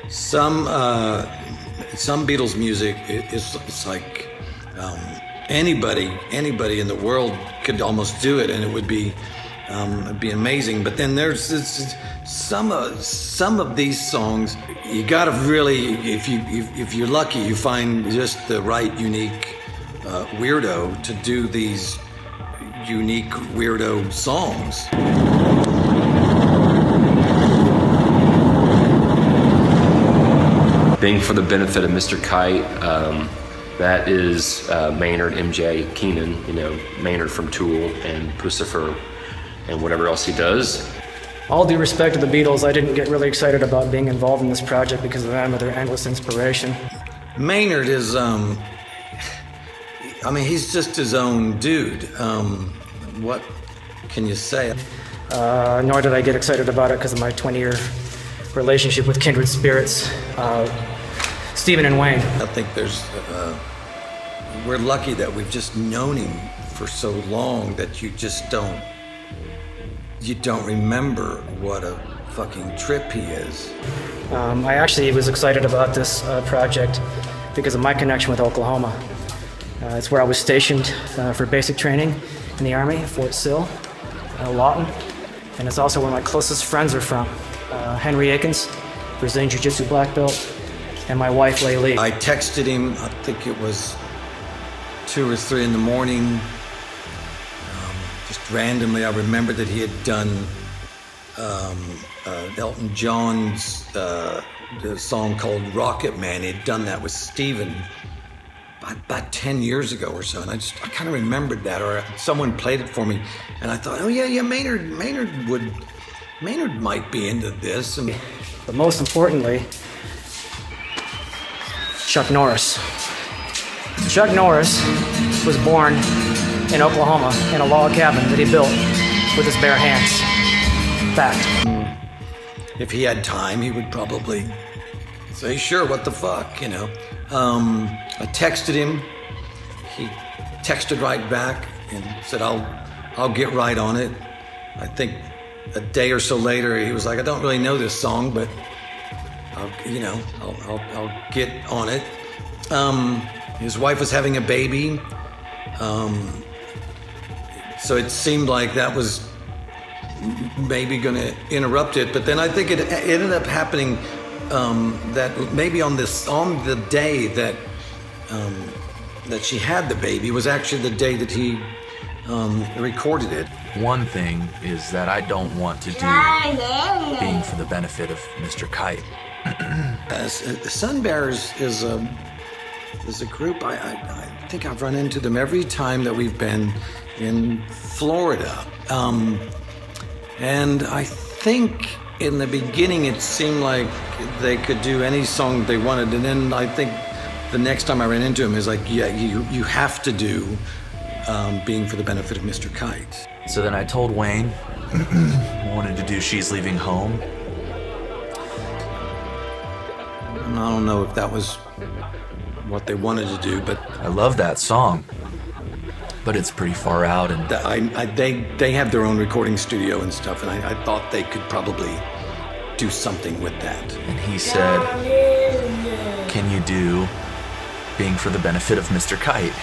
some Beatles music it's like anybody in the world could almost do it, and it would be amazing. But then there's some of these songs you gotta really, if you're lucky, you find just the right unique weirdo to do these unique weirdo songs. Being for the benefit of Mr. Kite, that is Maynard, MJ, Keenan, you know, Maynard from Tool, and PUSCIFER, and whatever else he does. All due respect to the Beatles, I didn't get really excited about being involved in this project because of them or their endless inspiration. Maynard is, I mean, he's just his own dude. What can you say? Nor did I get excited about it because of my 20-year relationship with kindred spirits, Stephen and Wayne. I think we're lucky that we've just known him for so long that you just don't remember what a fucking trip he is. I actually was excited about this project because of my connection with Oklahoma. It's where I was stationed for basic training in the Army, Fort Sill, Lawton, and it's also where my closest friends are from. Henry Akins, Brazilian Jiu-Jitsu black belt, and my wife, MILEY. I texted him, I think it was 2 or 3 in the morning. Just randomly, I remembered that he had done Elton John's the song called Rocket Man. He had done that with Stephen about 10 years ago or so, and I kind of remembered that, or someone played it for me, and I thought, oh yeah, Maynard might be into this. And but most importantly, Chuck Norris. Chuck Norris was born in Oklahoma in a log cabin that he built with his bare hands. Fact. If he had time, he would probably say, sure, what the fuck, you know. I texted him. He texted right back and said, I'll get right on it. I think a day or so later, he was like, I don't really know this song, but I'll get on it. His wife was having a baby. So it seemed like that was maybe going to interrupt it, but then I think it ended up happening that maybe on the day that she had the baby was actually the day that he recorded it. One thing is that I don't want to do being for the benefit of Mr. Kite. SUNBEARS is a group. I think I've run into them every time that we've been in Florida. And I think in the beginning it seemed like they could do any song they wanted, and then I think the next time I ran into him is like, yeah, you have to do Being for the Benefit of Mr. Kite. So then I told Wayne I wanted to do She's Leaving Home. And I don't know if that was what they wanted to do, but I love that song, but it's pretty far out, and they have their own recording studio and stuff, and I thought they could probably do something with that. And he said, can you do Being for the Benefit of Mr. Kite?